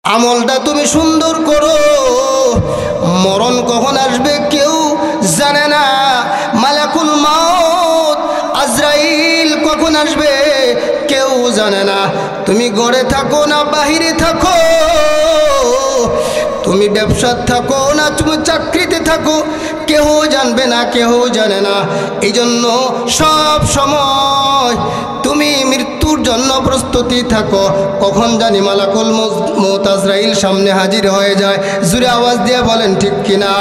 আমলটা তুমি সুন্দর করো। মরণ কখন আসবে কেউ জানে না। মালাকুল মউত আজরাইল কখন আসবে কেউ জানে না। তুমি ঘরে থাকো না বাহিরে থাকো, তুমি ব্যবসায় থাকো না তুমি চাকরিতে থাকো, কেউ জানবে না, কেউ জানে না। এই জন্য সব সময় তুমি মৃত্যুর জন্য প্রস্তুতি থাকো। কখন জানি মালাকুল মউত আজরাইল সামনে হাজির হয়ে যায়। জোরে আওয়াজ দিয়ে বলেন ঠিক কিনা?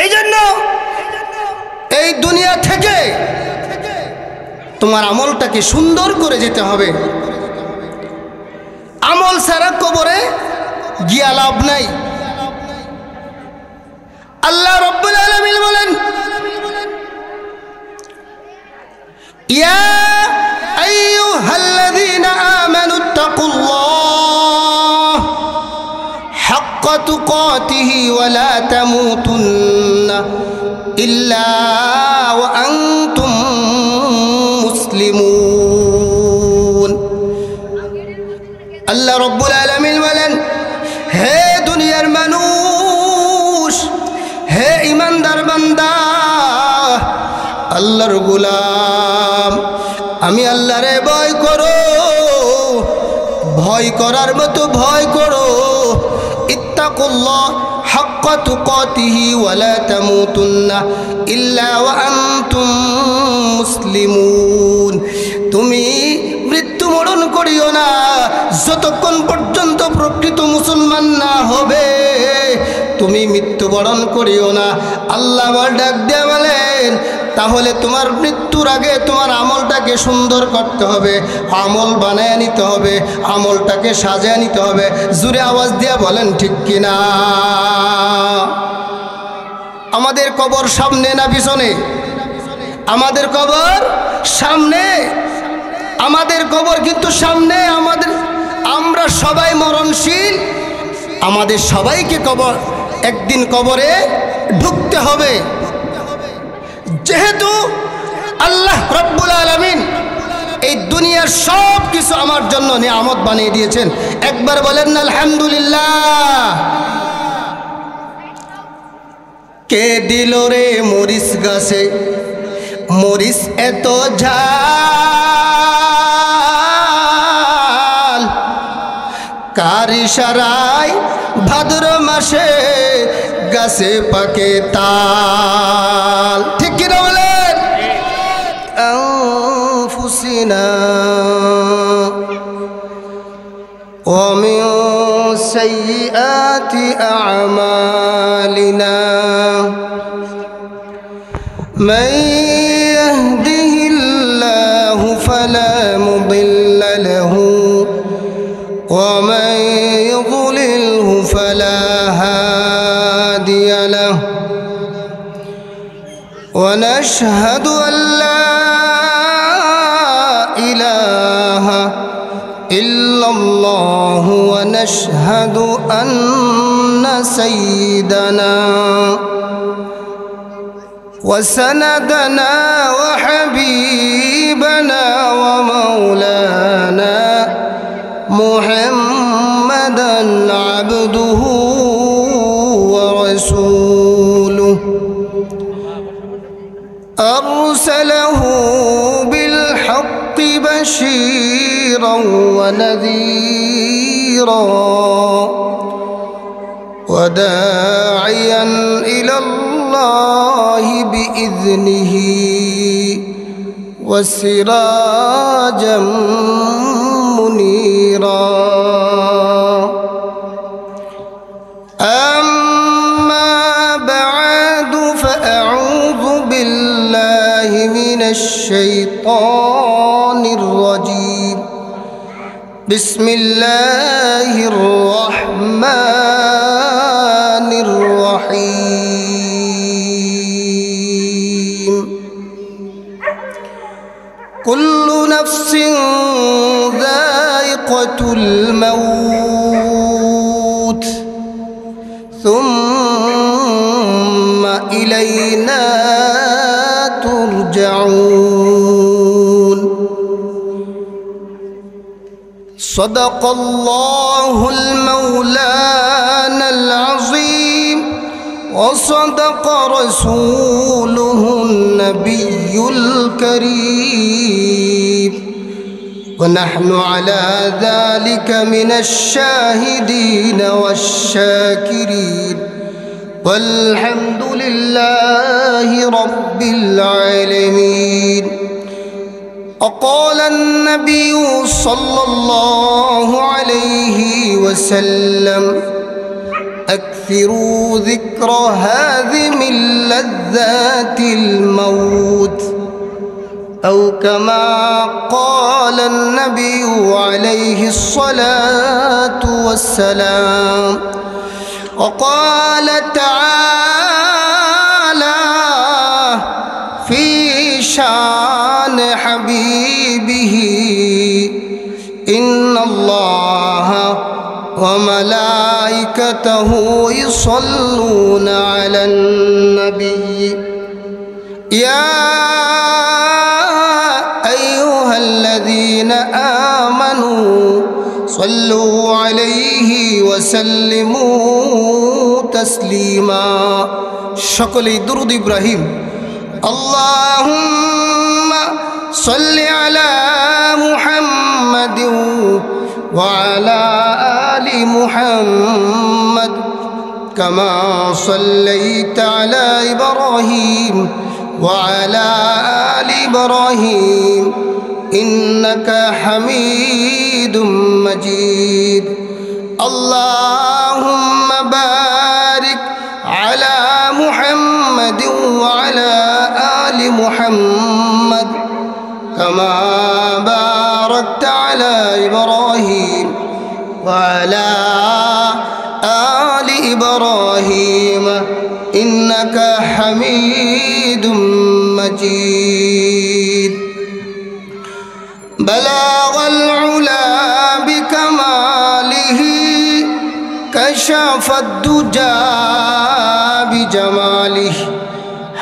এই জন্য এই দুনিয়া থেকে তোমার আমলটাকে সুন্দর করে যেতে হবে। আমল ছাড়া কবরে গিয়া লাভ নাই। আল্লাহ রাব্বুল আলামিন বলেন, ইয়া আইয়ুহাল্লাযীনা আমানুত্তাকুল্লাহ হাক্কা তুকাতিহি ওয়া লা তামুতুন্না ইল্লা ওয়া আনতুম মুসলিমুন। আল্লাহ রাব্বুল আলামিন বলেন, হে দুনিয়ার মানুষ, হে ইমানদার বান্দা, আল্লাহর গোলাম, আমি আল্লাহরে ভয় করো, ভয় করার মতো ভয় করো। ইত্তাকুল্লাহ হাক্কা তুকাতিহি ওয়া লা তামুতুন্না ইল্লা ওয়া আনতুম মুসলিমুন। তুমি মৃত্যুবরণ করিও না যতক্ষণ পর্যন্ত প্রকৃত মুসলমান না হবে। তুমি মৃত্যুবরণ করিও না। আল্লাহ আমার ডাক দিয়ে বলেন, তাহলে তোমার মৃত্যুর আগে তোমার আমলটাকে সুন্দর করতে হবে, আমল বানায় নিতে হবে, আমলটাকে সাজায় নিতে হবে। জোরে আওয়াজ দিয়ে বলেন ঠিক কিনা? আমাদের কবর সামনে না পিছনে? আমাদের কবর সামনে। আমাদের কবর কিন্তু সামনে। আমরা সবাই মরণশীল। আমাদের সবাইকে একদিন কবরে ঢুকতে হবে। যেহেতু আল্লাহ রাব্বুল আলামিন এই দুনিয়ার সব কিছু আমার জন্য নিয়ামত বানিয়ে দিয়েছেন, একবার বলেন না আলহামদুলিল্লাহ। কে দিল রে মরিচ গাছে মরিচ এত ঝাল, কার ইশারায় ভাদ্র মাসে গাছে পাকে তাল। ঠিক কিনা বলেন? আনফুসিনা ওয়া মিন সাইয়্যাতি আ'মালিনা মান ইয়াহদিহিল্লাহু ফালা মুদিল্লা লাহু ওয়া মান ইউদ্লিলহু ফালা হাদিয়া লাহু ওয়া নাশহাদু আল লা ইলাহা ইল্লাল্লাহু ওয়া নাশহাদু আন্না সাইয়্যিদানা وسندنا وحبيبنا ومولانا محمدا عبده ورسوله أرسله بالحق بشيرا ونذيرا وداعيا إلى الله بإذنه وسراجا منيرا أما بعد فأعوذ بالله من الشيطان الرجيم بسم الله الرحمن الرحيم كل نفس ذائقة الموت ثم إلينا ترجعون सदक़ल्लाहुल मौलानल अज़ीम व सदक़ रसूलुहुन नबियुल करीम व नहनु अला ज़ालिका मिनश शाहिदीन वश्शाकिरीन वल्हम्दुलिल्लाहि रब्बिल आलमीन। وقال النبي صلى الله عليه وسلم أكثروا ذكر هاذم لذات الموت أو كما قال النبي عليه الصلاة والسلام. وقال تعالى في شان حبيبه إن الله وملائكته يصلون على النبي يا أيها الذين آمنوا صلوا عليه وسلموا تسليما. সকলেই দুরূদ ইব্রাহিম। اللهم صل على محمد وعلى آل محمد كما صليت على إبراهيم وعلى آل إبراهيم إنك حميد مجيد. اللهم بارك على محمد وعلى آل محمد كما باركت على إبراهيم وعلى آل إبراهيم إنك حميد مجيد. بلغ العلا بكماله كشف الدجى بجماله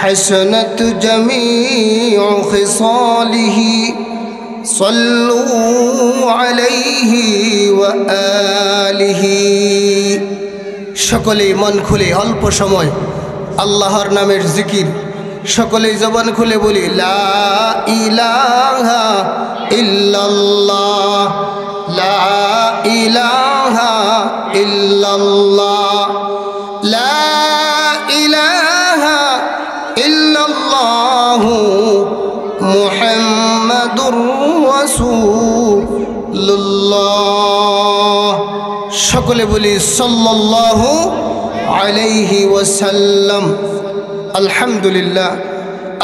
حسنت جميع خصاله صلوا عليه وآله. সকলেই মন খুলে অল্প সময় আল্লাহর নামের জিকির সকলেই জবান খুলে বলি লা ইলাহা ইল্লাল্লাহ লা ইলাহা ইল্লাল্লাহ লা ইলাহা ইল্লাল্লাহু মুহাম্মাদুর রাসূলুল্লাহ। সকলে বলি সাল্লাল্লাহু আলাইহি ওয়াসাল্লাম। আলহামদুলিল্লাহ,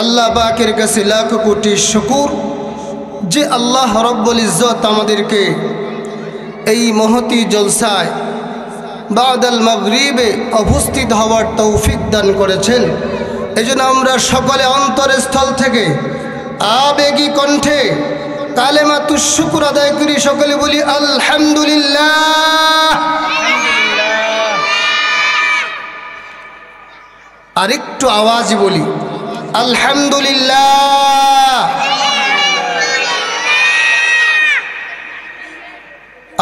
আল্লাহ পাকের কাছে লাখ কোটি শুকর যে আল্লাহ রব্বুল ইজ্জত আমাদেরকে এই মহতি জলসায় বাদাল মাগরিবে উপস্থিত হওয়ার তৌফিক দান করেছেন। এজন্য আমরা সকলে অন্তরস্থল থেকে আবেগী কণ্ঠে কালেমাতুশ শুকর আদায় করি। সকলে বলি আলহামদুলিল্লাহ। আরেকটু আওয়াজে বলি আলহামদুলিল্লাহ।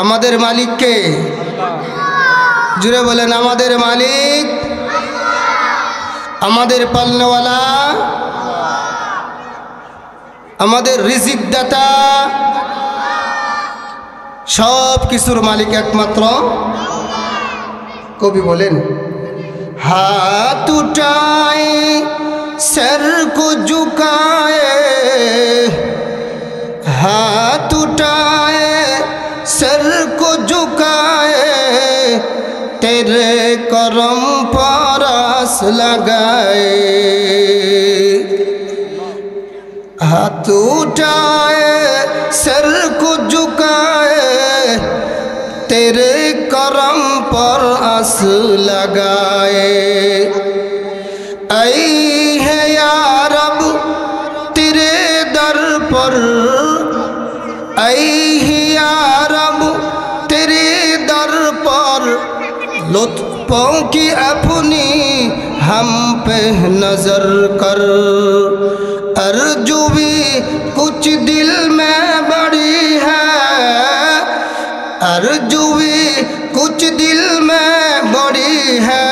আমাদের মালিককে জুড়ে বলেন আমাদের মালিক, আমাদের পালনেওয়ালা, আমাদের রিজিক দাতা, সব কিছুর মালিক একমাত্র কবি বলেন हाथ उठाए सर को झुकाए, हाथ उठाए सर को झुकाए, तेरे करम पर आस लगाए। हाथ उठाए सर को झुकाए, तेरे करम पर आस लगाए। ऐ है या रब तेरे दर पर, ऐ है या रब तेरे दर पर, लुत्फों की अपनी हम पे नजर कर। अर्जू भी कुछ दिल में बड़ी है, आरज़ू भी कुछ दिल में बड़ी है,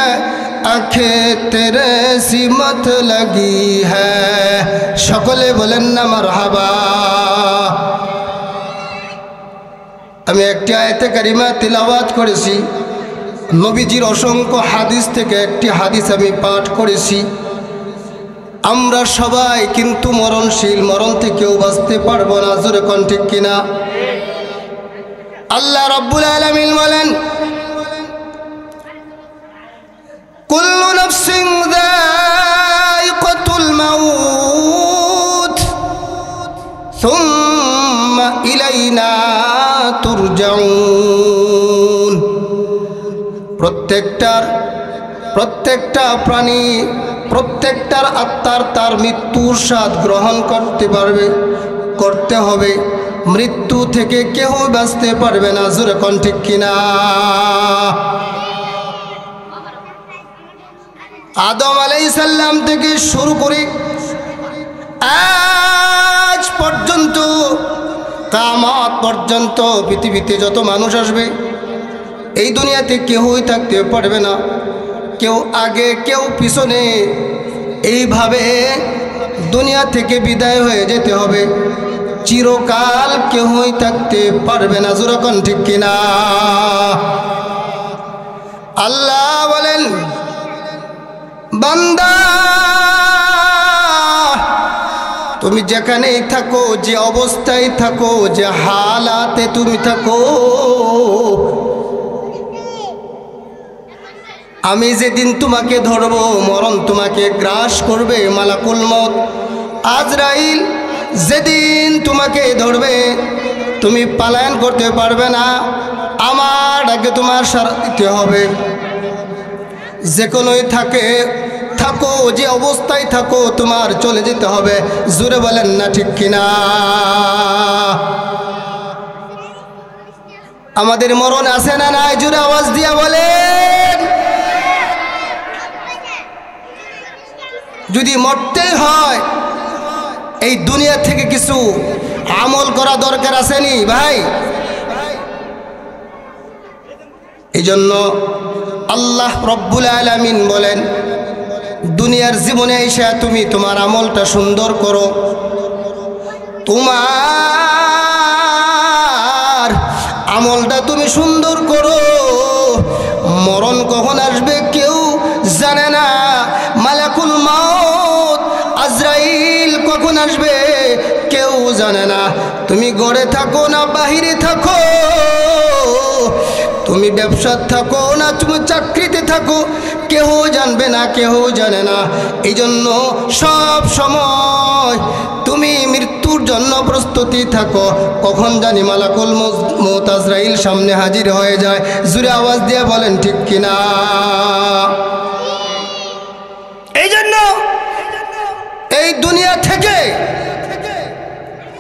आँखें तेरे सी मत लगी है। सकले बोलें ना मरहबा। আমি একটি আয়াতে কারিমা তিলাওয়াত করেছি, নবীজির অসংখ্য হাদিস থেকে একটি হাদিস আমি পাঠ করেছি। আমরা সবাই কিন্তু মরণশীল, মরণ থেকেও বাঁচতে পারবো না। জোরে কোন ঠিক কিনা? আল্লাহ রাব্বুল আলামিন বলেন, কুল্লু নাফসিন যায়িকাতুল মাউত সুম্মা ইলাইনা তুরজাউন। প্রত্যেকটা প্রাণী, প্রত্যেকটার আত্মার তার মৃত্যুর স্বাদ গ্রহণ করতে হবে। মৃত্যু থেকে কেউ বাঁচতে পারবে না। জোরে কোন ঠিক কিনা? আদম আলাইহিস সালাম থেকে শুরু করে আজ পর্যন্ত, কিয়ামত পর্যন্ত পৃথিবীতে যত মানুষ আসবে, এই দুনিয়াতে কেউই থাকতে পারবে না, কেউ আগে কেউ পিছনে। এইভাবে দুনিয়া থেকে বিদায় হয়ে যেতে হবে। চিরকাল কেউই থাকতে পারবে না। জোরে কোন ঠিক কিনা? আল্লাহ বলেন, বান্দা তুমি যেখানেই থাকো, যে অবস্থায় থাকো, যে হালাতে তুমি থাকো, আমি যেদিন তোমাকে ধরবো, মরণ তোমাকে গ্রাস করবে, মালাকুল মউত আজরাইল যেদিন তোমাকে ধরবে, তুমি পলায়ন করতে পারবে না। আমার আগে তোমার সারা দিতে হবে। যে কোনোই থাকো, যে অবস্থায় থাকো, তোমার চলে যেতে হবে। জোরে বলেন না ঠিক কিনা? আমাদের মরণ আছে না নাই? জোরে আওয়াজ দিয়া বলেন। যদি মরতেই হয়, এই দুনিয়া থেকে কিছু আমল করা দরকার আসেনি ভাই? এই জন্য আল্লাহ রব্বুল আলামিন বলেন, দুনিয়ার জীবনে এসে তুমি তোমার আমলটা সুন্দর করো। তোমার আমলটা তুমি সুন্দর করো। মরণ কখন আসবে কেউ জানে না। মালাকুল মউত আজরাইল কখন আসবে কেউ জানে না। তুমি ঘরে থাকো না বাহিরে থাকো, তুমি ব্যবসা থাকো না তুমি চাকরিতে থাকো, কেউ জানবে না, কেউ জানে না। এই জন্য সব সময় তুমি মৃত্যুর জন্য প্রস্তুতি থাকো। কখন জানি মালাকুল মউত আজরাইল সামনে হাজির হয়ে যায়। জোরে আওয়াজ দিয়ে বলেন ঠিক কিনা? এই জন্য এই দুনিয়া থেকে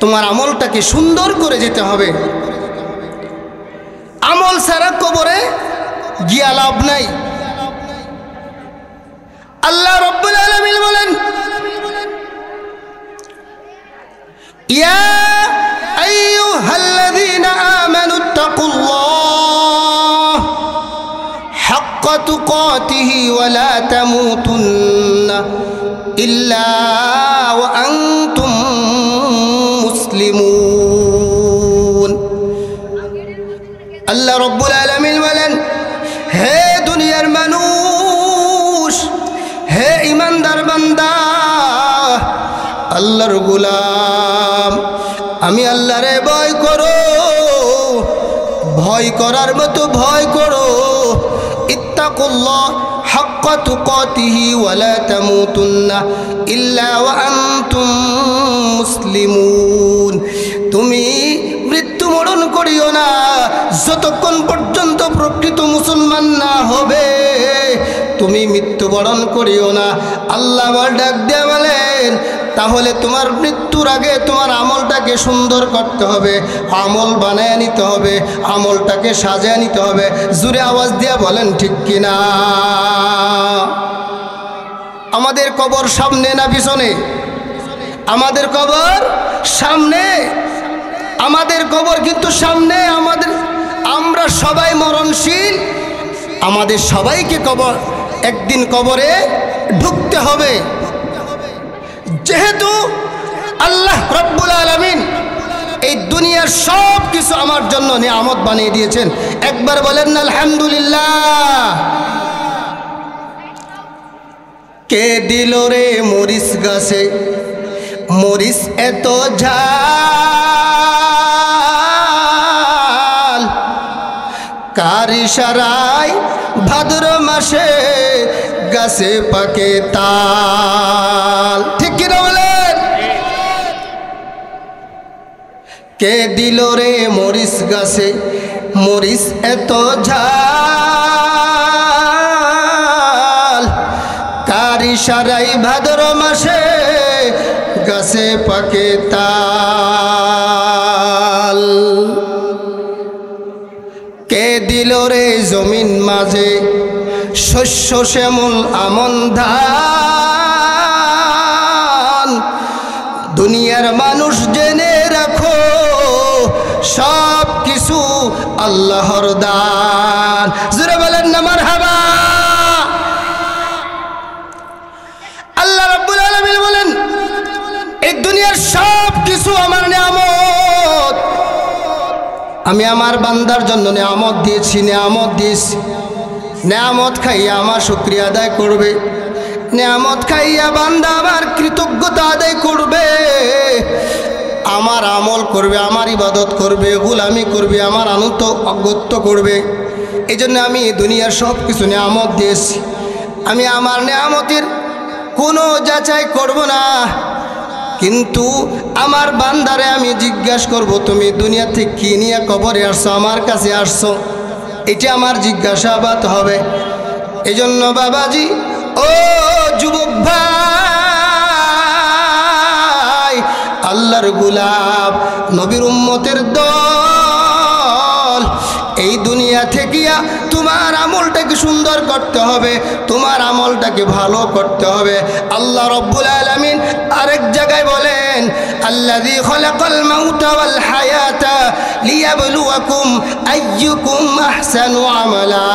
তোমার আমলটাকে সুন্দর করে যেতে হবে। আমল ছাড়া কবরে গিয়া লাভ নাই। আল্লাহ রাব্বুল আলামিন বলেন, ইয়া আইয়ুহাল্লাযীনা আমানুত্তাকুল্লাহ হাক্কা তুকাতিহি ওয়া লা তামুতুন্না ইল্লা ওয়া আনতুম মুসলিমুন। আল্লাহ রাব্বুল আলামিন বলেন, হে দুনিয়ার মানুষ, হে ইমানদার বান্দা, আল্লাহর গোলাম, আমি আল্লাহরে ভয় করো, ভয় করার মতো ভয় করো। ইত্তাকুল্লাহ হাক্কা তুকাতিহি ওয়া লা তামুতুন্না ইল্লা ওয়া আনতুম মুসলিমুন। তুমি মৃত্যুবরণ করিও না যতক্ষণ পর্যন্ত প্রকৃত মুসলমান না হবে। তুমি মৃত্যুবরণ করিও না। আল্লাহ আমার ডাক দিয়ে বলেন, তাহলে তোমার মৃত্যুর আগে তোমার আমলটাকে সুন্দর করতে হবে, আমল বানায় নিতে হবে, আমলটাকে সাজায় নিতে হবে। জোরে আওয়াজ দিয়ে বলেন ঠিক কিনা? আমাদের কবর সামনে না পিছনে? আমাদের কবর সামনে। আমাদের কবর কিন্তু সামনে। আমরা সবাই মরণশীল, আমাদের সবাইকে একদিন কবরে ঢুকতে হবে। যেহেতু আল্লাহ রব্বুল আলামিন এই দুনিয়ার সব কিছু আমার জন্য নিয়ামত বানিয়ে দিয়েছেন, একবার বলেন না আলহামদুলিল্লাহ। কে দিল রে মরিচ গাছে মরিচ এত ঝাল, কার ইশারায় ভাদ্র মাসে গাছে পাকে তাল, ঠিক কিনা বলেন? কে দিল রে মরিচ গাছে মরিচ এত ঝাল, কার ইশারায় ভাদ্র মাসে গাছে পাকে তাল। কে দিল রে জমিন মাঝে শস্য শ্যামল আমন ধান, দুনিয়ার মানুষ জেনে রাখো সব কিছু আল্লাহর দান। জোরে বলেন না মারহাবা। আল্লাহ রাব্বুল আলামিন বলেন এই দুনিয়ার সব কিছু আমার নিয়ামত, আমি আমার বান্দার জন্য নিয়ামত দিয়েছি। নিয়ামত খাইয়া আমার শুকরিয়া আদায় করবে, নিয়ামত খাইয়া বান্দা আমার কৃতজ্ঞতা আদায় করবে, আমার আমল করবে, আমার ইবাদত করবে, গোলামি করবে, আমার আনুগত্য করবে। এই জন্য আমি দুনিয়ার সব কিছু নিয়ামত দিয়েছি। আমি আমার নিয়ামতের কোনো যাচাই করব না, কিন্তু আমার বান্দারে আমি জিজ্ঞাসা করব, তুমি দুনিয়া থেকে কি নিয়ে কবরে আসছো, আমার কাছে আসছো, এটা আমার জিজ্ঞাসাবাদ হবে। এই জন্য বাবাজি, ও যুবক ভাই, আল্লাহর গোলাম নবীর উম্মতের দল, এই দুনিয়া থেকে তোমার আমলটাকে সুন্দর করতে হবে, তোমার আমলটাকে ভালো করতে হবে। আল্লাহ রব্বুল আলামিন আরেক জায়গায় বলেন, আল্লাযী খালাকাল মাউতা ওয়াল হায়াতা লিয়াবলুয়াকুম আইয়ুকুম আহসানু আমালা।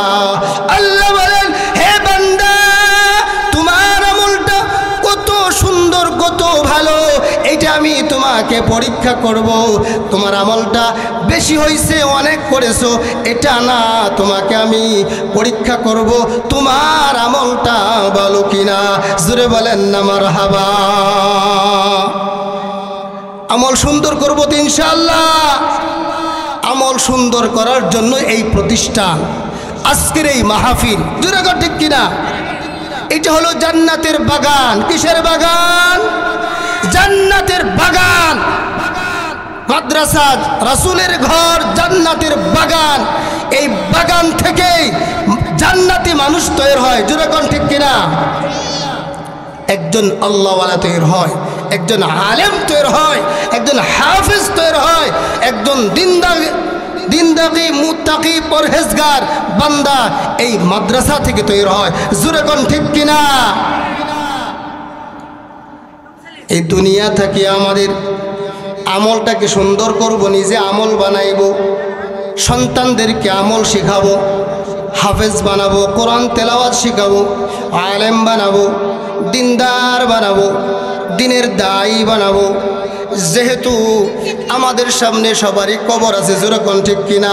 আল্লাহ বলেন, হে বান্দা, তোমার আমলটা কত সুন্দর, কত ভালো, এটা আমি তোমাকে পরীক্ষা করব। তোমার আমলটা বেশি হয়েছে, অনেক করেছো, এটা না, তোমাকে আমি পরীক্ষা করব তোমার আমলটা ভালো কিনা। জোরে বলেন না মারহাবা। আমল সুন্দর করব তো ইনশাআল্লাহ। আমল সুন্দর করার জন্য এই প্রতিষ্ঠান, আজকের এই মাহফিল, জোরে কর ঠিক কিনা? এটা হলো জান্নাতের বাগান। কিসের বাগান? জান্নাতের বাগান। মাদ্রাসা, রাসূলের ঘর, জান্নাতের বাগান। এই বাগান থেকেই জান্নাতি মানুষ তৈরি হয়। জোরে কোন ঠিক কিনা? একজন আল্লাহওয়ালা তৈরি হয়, একজন আলেম তৈরি হয়, একজন হাফেজ তৈরি হয়, একজন দিনদারি মুত্তাকি পরহেজগার বান্দা এই মাদ্রাসা থেকে তৈরি হয়। জোরে কোন ঠিক কিনা? এই দুনিয়া থেকে আমাদের আমলটাকে সুন্দর করব, নিজে আমল বানাইব, সন্তানদেরকে আমল শেখাবো, হাফেজ বানাবো, কোরআন তেলাওয়াত শেখাবো, আলেম বানাবো, দিনদার বানাবো, দিনের দায়ী বানাবো। যেহেতু আমাদের সামনে সবারই কবর আছে, যেরকম ঠিক কিনা?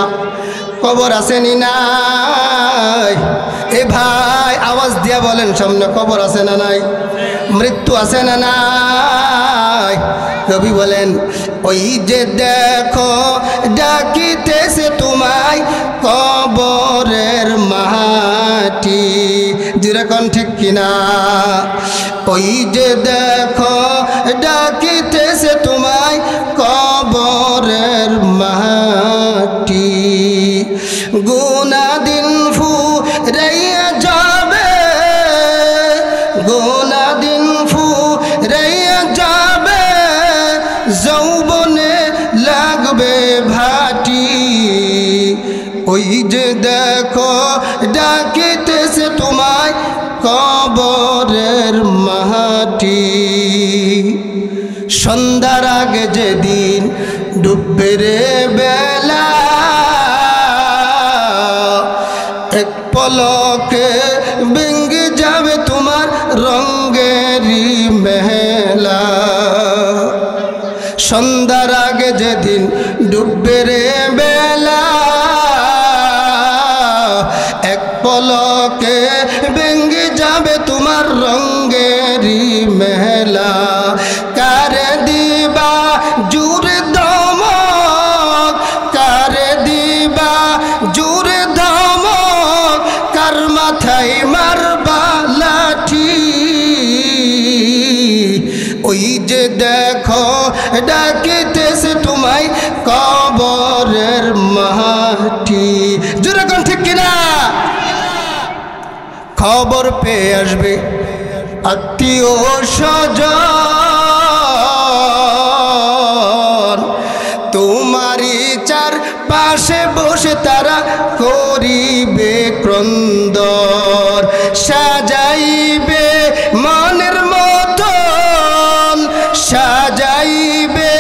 কবর আছে নি নাই? এ ভাই আওয়াজ দিয়া বলেন, সামনে কবর আছে না নাই? মৃত্যু আছে না নাই? কবি বলেন, ওই যে দেখো ডাকিতেছে তোমায় কবরের মাটি। যেরকম ঠিক কিনা? ওই যে দেখো ডাকিতেছে তোমায় কবরের মাটি। গুনা দিন ফুরাইয়া যাবে, গুনা দিন ফুরাইয়া যাবে, যৌবনে লাগবে ভাটি। ওই যে দেখো ডাকিতেছে তোমায় কবরের মাটি। সন্ধ্যার আগে যেদিন ডুববে রে বেলা, পলকে ভেঙে যাবে তোমার রঙেরই মেলা। সন্ধ্যার আগে যেদিন ডুববে রে বেলা, এক পলকে ভেঙে যাবে তোমার রঙেরই মেলা। কারে দিবা জুড়ে ধমক, কারে দিবা জুড়ে ধমক, কার মাথায় মারবা লাঠি। ওই যে দেখো ডাকিতেছে তোমায় কবরের মাটি। জোরে কোন ঠিক কিনা? খবর পেয়ে আসবে আত্মীয় স্বজন, তোমারই চার পাশে বসে তারা করিবে ক্রন্দন। সাজাইবে মনের মতন, সাজাইবে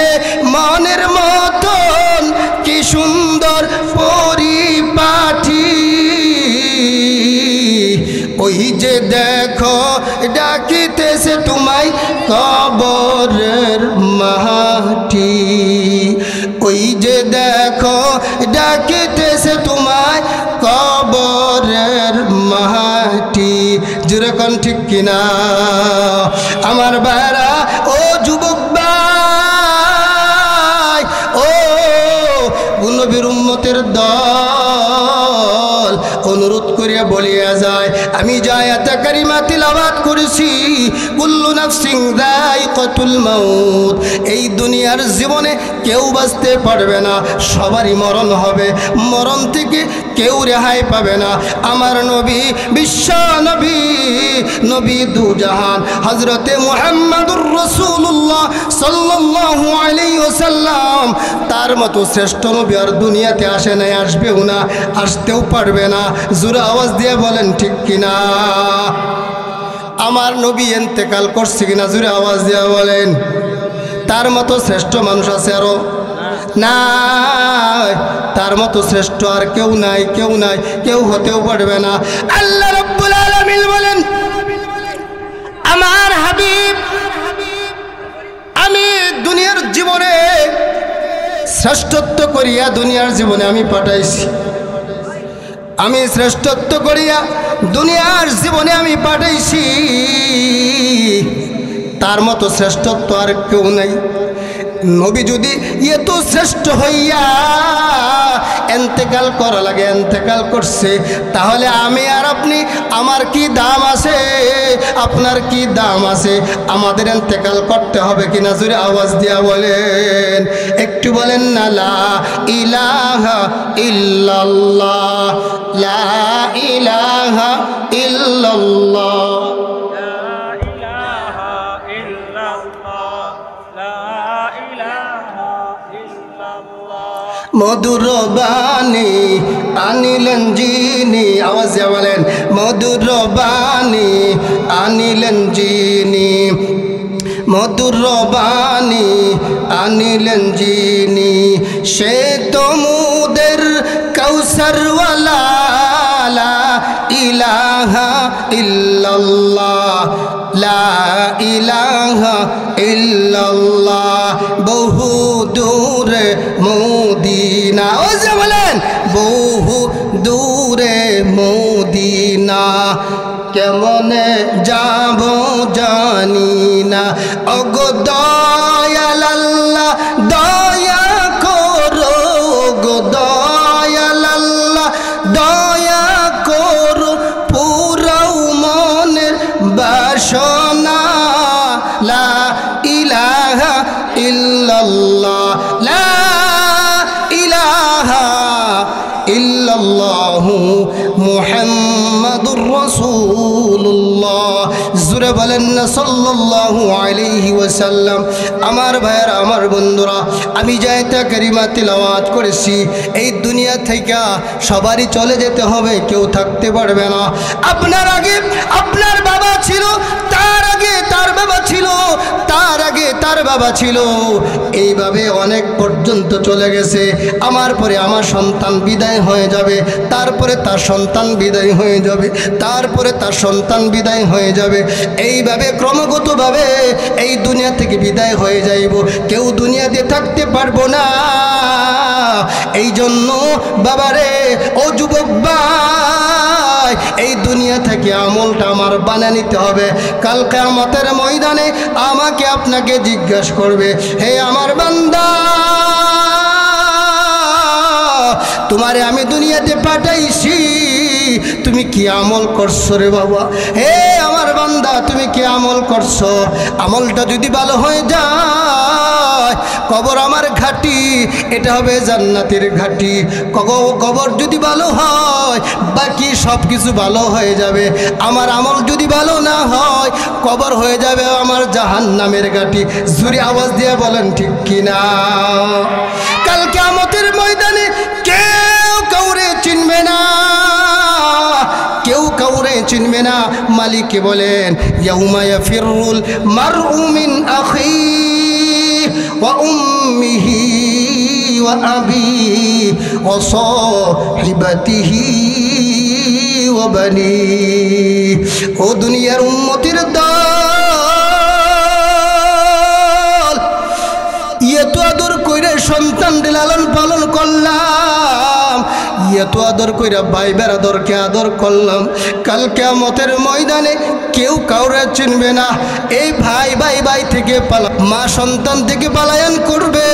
মনের মতন, কি সুন্দর পরিপাটি। ওই যে দেখো ডাকিতেছে তোমায় কবরের মাটি। ওই যে দেখো ডাকিতেছে তোমায় কবরের মাটি। যেরকম ঠিক কিনা আমার ভাইরা? ও যুবক ভাই, ও নবীর উম্মতের দল, অনুরোধ করিয়া বলিয়া যায়, আমি যে আয়াতে কারিমা তিলাওয়াত করেছি, কুল্লু নাফসিন যায়িকাতুল মাউত, এই দুনিয়ার জীবনে কেউ বাঁচতে পারবে না, সবারই মরণ হবে, মরণ থেকে কেউ রেহাই পাবে না। আমার নবী, বিশ্ব নবী, নবী দুজাহান হযরতে মুহাম্মদুর রাসূলুল্লাহ সাল্লাল্লাহু আলাইহি ওয়াসাল্লাম, তার মতো শ্রেষ্ঠ নবী আর দুনিয়াতে আসে নাই, আসবেও না, আসতেও পারবে না। জোরে আওয়াজ দিয়ে বলেন ঠিক কিনা? আমার নবী ইন্তেকাল করছে কিনা? জোরে আওয়াজ দিয়ে বলেন। তার মতো শ্রেষ্ঠ মানুষ আছে আরো? নাই, তার মতো শ্রেষ্ঠ আর কেউ নাই, কেউ নাই, কেউ হতেও পারবে না। আল্লাহ রাব্বুল আলামিন বলেন, আমার হাবিব, আমি দুনিয়ার জীবনে শ্রেষ্ঠত্ব করিয়া দুনিয়ার জীবনে আমি পাঠাইছি, আমি শ্রেষ্ঠত্ব করিয়া দুনিয়ার জীবনে আমি পাঠাইছি, তার মতো শ্রেষ্ঠত্ব আর কেউ নাই। নবী যদি এত শ্রেষ্ঠ হইয়া এন্তেকাল করা লাগে, এন্তেকাল করছে, তাহলে আমি আর আপনি, আমার কি দাম আছে, আপনার কি দাম আছে? আমাদের এন্তেকাল করতে হবে কিনা? জোরে আওয়াজ দিয়া বলেন, একটু বলেন না, লা ইলাহা ইল্লাল্লাহ, লা ইলাহা ইল্লাল্লাহ। মধুর বাণী আনিলেন যিনি, আওয়াজ দিয়ে বলেন, মধুর বাণী আনিলেন যিনি, মধুর বাণী আনিলেন যিনি, সে তো মুদের কাউসারওয়ালা, লা ইলাহা ইল্লাল্লাহ, লা ইলাহা ইল্লাল্লাহ। বহু দূরে মদিনা, ও যে বলেন, বহু দূরে মদিনা, কেমনে যাব জানি না। ওগো দয়াল আল্লাহ, দয়া করো গো দয়াল আল্লাহ, দয়া করো, পুরাও মনের বাসনা, লা ইলাহা ইল্লাল্লাহ, লা ইলাহা ইল্লাল্লাহু মুহাম্মাদুর রাসূলুল্লাহ। জোরে বলেন না সাল্লাল্লাহু আলাইহি ওয়াসাল্লাম। আমার ভাইয়েরা, আমার বন্ধুরা, আমি যে আয়াতে কারিমা তিলাওয়াত করেছি, এই দুনিয়া থেকে সবারই চলে যেতে হবে, কেউ থাকতে পারবে না। আপনার আগে আপনার বাবা ছিল, তার তার আগে তার বাবা ছিল, তার আগে তার বাবা ছিল, এইভাবে অনেক পর্যন্ত চলে গেছে। আমার পরে আমার সন্তান বিদায় হয়ে যাবে, তারপরে তার সন্তান বিদায় হয়ে যাবে, তারপরে তার সন্তান বিদায় হয়ে যাবে। এইভাবে ক্রমাগতভাবে এই দুনিয়া থেকে বিদায় হয়ে যাইব, কেউ দুনিয়াতে থাকতে পারবো না। এই জন্য বাবারে, ও যুবক ভাই, এই দুনিয়া থেকে আমলটা আমার বানিয়ে নিতে হবে। কাল কিয়ামতের ময়দানে আমাকে আপনাকে জিজ্ঞাসা করবে, হে আমার বান্দা, তোমারে আমি দুনিয়াতে পাঠাইছি, তুমি কি আমল করছো রে বাবা? হে আমার বান্দা, তুমি কি আমল করছো? আমলটা যদি ভালো হয়ে যায়, কবর আমার ঘাটি, এটা হবে জান্নাতের ঘাটি। কবর যদি ভালো হয়, বাকি সব কিছু ভালো হয়ে যাবে। আমার আমল যদি ভালো না হয়, কবর হয়ে যাবে আমার জাহান্নামের ঘাটি। জোরে আওয়াজ দিয়ে বলেন ঠিক কিনা? কাল কিয়ামতের ময়দানে কেউ কাউরে চিনবে না, কেউ কাউরে চিনবে না। মালিক বলেন, ইয়াউমা ইয়াফিরুল মারউ মিন আখিহি ওয়া উম্মিহি ওয়া আবিহি ওয়া সাহিবাতিহি ওয়া বানিহি। ও দুনিয়ার উম্মতের দল, এত আদর কইরে সন্তান লালন পালন করলাম, এত আদর কইরা ভাই বেরাদরকে আদর করলাম, কাল কিয়ামতের ময়দানে কেউ কাউরে চিনবে না। এই ভাই ভাই ভাই থেকে মা সন্তান থেকে পলায়ন করবে,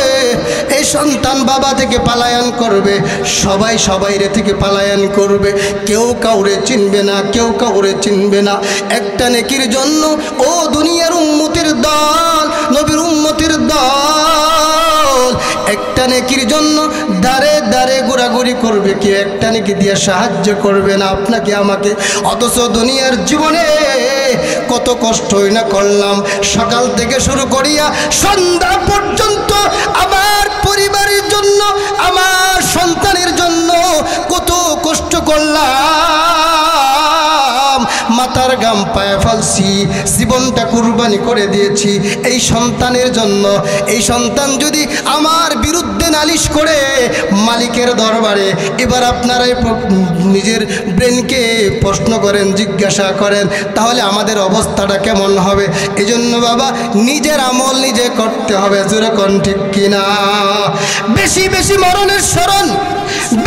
এই সন্তান বাবা থেকে পলায়ন করবে, সবাই সবাইরে থেকে পলায়ন করবে, কেউ কাউরে চিনবে না, কেউ কাউরে চিনবে না। একটা নেকির জন্য ও দুনিয়ার উম্মতের দল, নবীর উম্মতের দল, একটা নেকির জন্য দাঁড়ে দাঁড়ে ঘোরাঘুরি করবে, কেউ একটা নেকি দিয়ে সাহায্য করবে না আপনাকে আমাকে। অথচ দুনিয়ার জীবনে কত কষ্টই না করলাম, সকাল থেকে শুরু করিয়া সন্ধ্যা পর্যন্ত আমার পরিবারের জন্য, আমার সন্তানের জন্য কত কষ্ট করলাম, মাথার ঘাম পায়ে ফেলছি, জীবনটা কুরবানি করে দিয়েছি এই সন্তানের জন্য। এই সন্তান যদি আমার বিরুদ্ধে নালিশ করে মালিকের দরবারে, এবার আপনারাই নিজের ব্রেনকে প্রশ্ন করেন, জিজ্ঞাসা করেন, তাহলে আমাদের অবস্থাটা কেমন হবে? এই জন্য বাবা, নিজের আমল নিজে করতে হবে। জোরে কোন ঠিক কিনা? বেশি বেশি মরণের স্মরণ,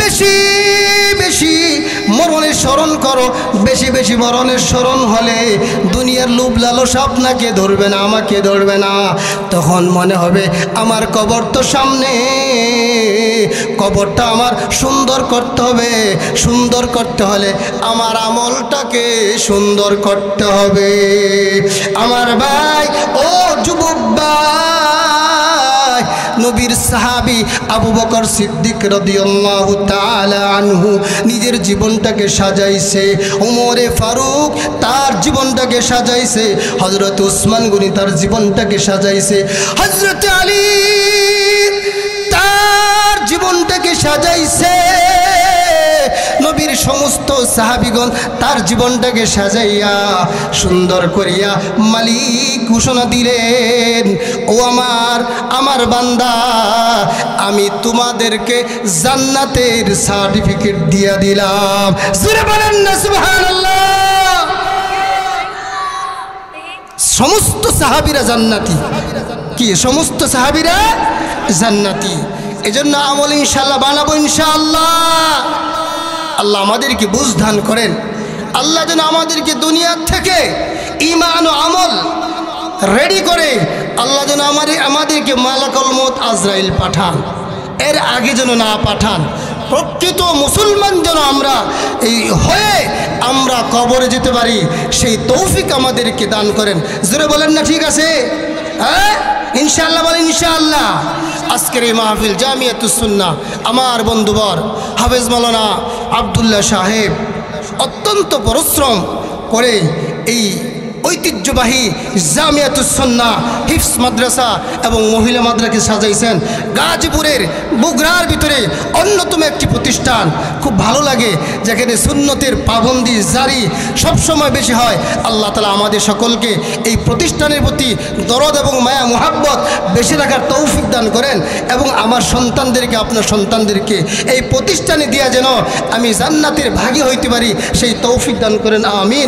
বেশি বেশি মরণের স্মরণ করো। বেশি বেশি মরণের স্মরণ হলে দুনিয়ার লোভ লালসা আপনাকে ধরবে না, আমাকে ধরবে না। তখন মনে হবে আমার কবর তো সামনে, কবরটা আমার সুন্দর করতে হবে। সুন্দর করতে হলে আমার আমলটাকে সুন্দর করতে হবে। আমার ভাই, ও যুবক ভাই, নবীর সাহাবী আবু বকর সিদ্দিক রাদিয়াল্লাহু তাআলা আনহু নিজের জীবনটাকে সাজাইছে, ওমরে ফারুক তার জীবনটাকে সাজাইছে, হযরত উসমান গনি তার জীবনটাকে সাজাইছে, হযরত আলী তার জীবনটাকে সাজাইছে, নবীর সমস্ত সাহাবীগণ তার জীবনটাকে সাজাইয়া সুন্দর করিয়া মালিক ঘোষণা দিলেন, ও আমার বান্দা, আমি তোমাদেরকে জান্নাতের সার্টিফিকেট দিয়া দিলাম। জোরে বলেন না সুবহানাল্লাহ। সমস্ত সাহাবীরা জান্নাতি। কি সমস্ত সাহাবীরা জান্নাতি? এজন্য আমল ইনশাআল্লাহ বানাবো ইনশাআল্লাহ। আল্লাহ আমাদেরকে বুঝ দান করেন। আল্লাহ যেন আমাদেরকে দুনিয়া থেকে ঈমান ও আমল রেডি করে আল্লাহ যেন আমাদেরকে মালাকুল মউত আজরাইল পাঠান, এর আগে যেন না পাঠান। প্রকৃত মুসলমান যেন আমরা হয়ে আমরা কবরে যেতে পারি, সেই তৌফিক আমাদেরকে দান করেন। জোরে বলেন না ঠিক আছে? হ্যাঁ ইনশাআল্লাহ বলেন ইনশাআল্লাহ। আজকের এই মাহফিল জামিয়াতুস সুন্নাহ, আমার বন্ধুবর হাফেজ মাওলানা আব্দুল্লাহ সাহেব অত্যন্ত পরিশ্রম করে এই ঐতিহ্যবাহী জামিয়াতুস সুন্নাহ হিফজ মাদ্রাসা এবং মহিলা মাদ্রাসাকে সাজাইছেন। গাজীপুরের বগুড়ার ভিতরে অন্যতম একটি প্রতিষ্ঠান। খুব ভালো লাগে যেখানে সুন্নতের পাবন্দি জারি সবসময় বেশি হয়। আল্লাহ তাআলা আমাদের সকলকে এই প্রতিষ্ঠানের প্রতি দরদ এবং মায়া মুহাব্বত বেশি রাখার তৌফিক দান করেন এবং আমার সন্তানদেরকে, আপনার সন্তানদেরকে এই প্রতিষ্ঠানে দিয়া যেন আমি জান্নাতের ভাগী হইতে পারি সেই তৌফিক দান করেন, আমিন।